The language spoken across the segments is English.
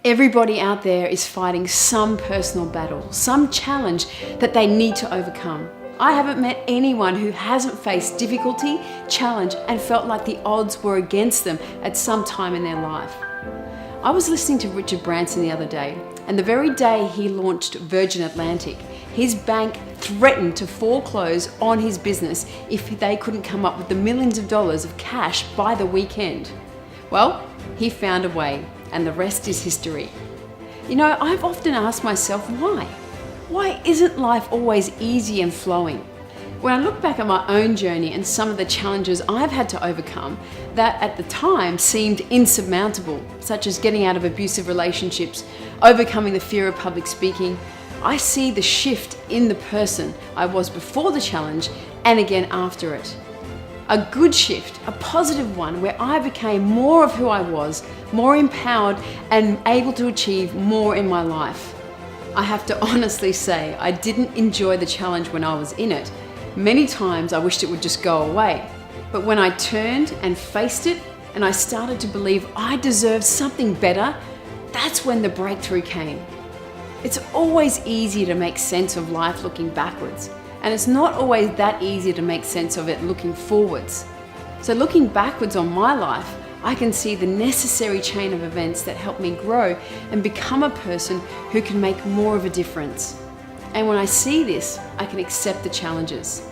Everybody out there is fighting some personal battle, some challenge that they need to overcome. I haven't met anyone who hasn't faced difficulty, challenge, and felt like the odds were against them at some time in their life. I was listening to Richard Branson the other day, and the very day he launched Virgin Atlantic, his bank threatened to foreclose on his business if they couldn't come up with the millions of dollars of cash by the weekend. Well, he found a way, and the rest is history. You know, I've often asked myself why? Why isn't life always easy and flowing? When I look back at my own journey and some of the challenges I've had to overcome that at the time seemed insurmountable, such as getting out of abusive relationships, overcoming the fear of public speaking, I see the shift in the person I was before the challenge and again after it. A good shift, a positive one, where I became more of who I was, more empowered and able to achieve more in my life. I have to honestly say, I didn't enjoy the challenge when I was in it. Many times I wished it would just go away. But when I turned and faced it and I started to believe I deserved something better, that's when the breakthrough came. It's always easy to make sense of life looking backwards, and it's not always that easy to make sense of it looking forwards. So looking backwards on my life, I can see the necessary chain of events that helped me grow and become a person who can make more of a difference. And when I see this, I can accept the challenges.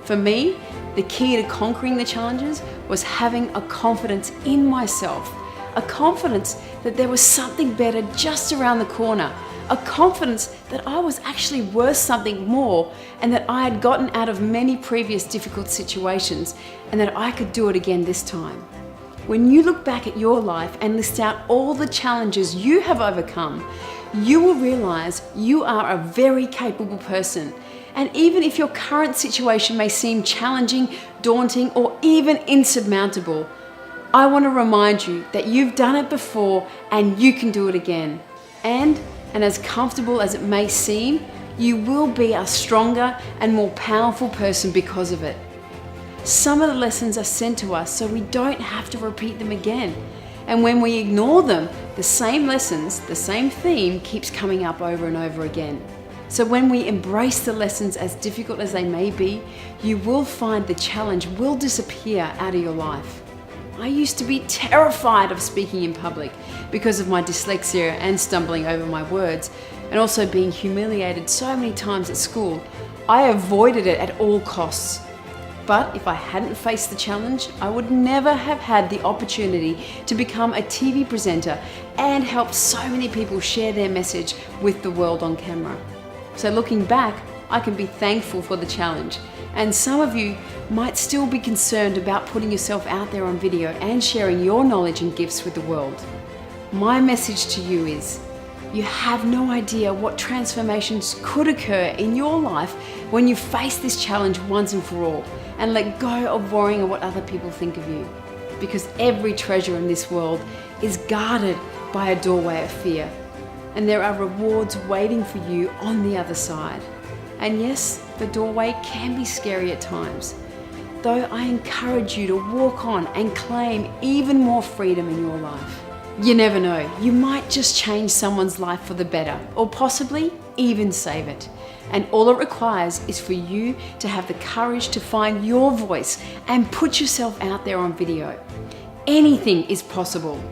For me, the key to conquering the challenges was having a confidence in myself, a confidence that there was something better just around the corner, a confidence that I was actually worth something more and that I had gotten out of many previous difficult situations and that I could do it again this time. When you look back at your life and list out all the challenges you have overcome, you will realize you are a very capable person. And even if your current situation may seem challenging, daunting, or even insurmountable, I want to remind you that you've done it before and you can do it again. And as comfortable as it may seem, you will be a stronger and more powerful person because of it. Some of the lessons are sent to us so we don't have to repeat them again. And when we ignore them, the same lessons, the same theme keeps coming up over and over again. So when we embrace the lessons as difficult as they may be, you will find the challenge will disappear out of your life. I used to be terrified of speaking in public because of my dyslexia and stumbling over my words, and also being humiliated so many times at school. I avoided it at all costs. But if I hadn't faced the challenge, I would never have had the opportunity to become a TV presenter and help so many people share their message with the world on camera. So looking back, I can be thankful for the challenge. And some of you might still be concerned about putting yourself out there on video and sharing your knowledge and gifts with the world. My message to you is, you have no idea what transformations could occur in your life when you face this challenge once and for all and let go of worrying about what other people think of you. Because every treasure in this world is guarded by a doorway of fear. And there are rewards waiting for you on the other side. And yes, the doorway can be scary at times, though I encourage you to walk on and claim even more freedom in your life. You never know, you might just change someone's life for the better, or possibly even save it. And all it requires is for you to have the courage to find your voice and put yourself out there on video. Anything is possible.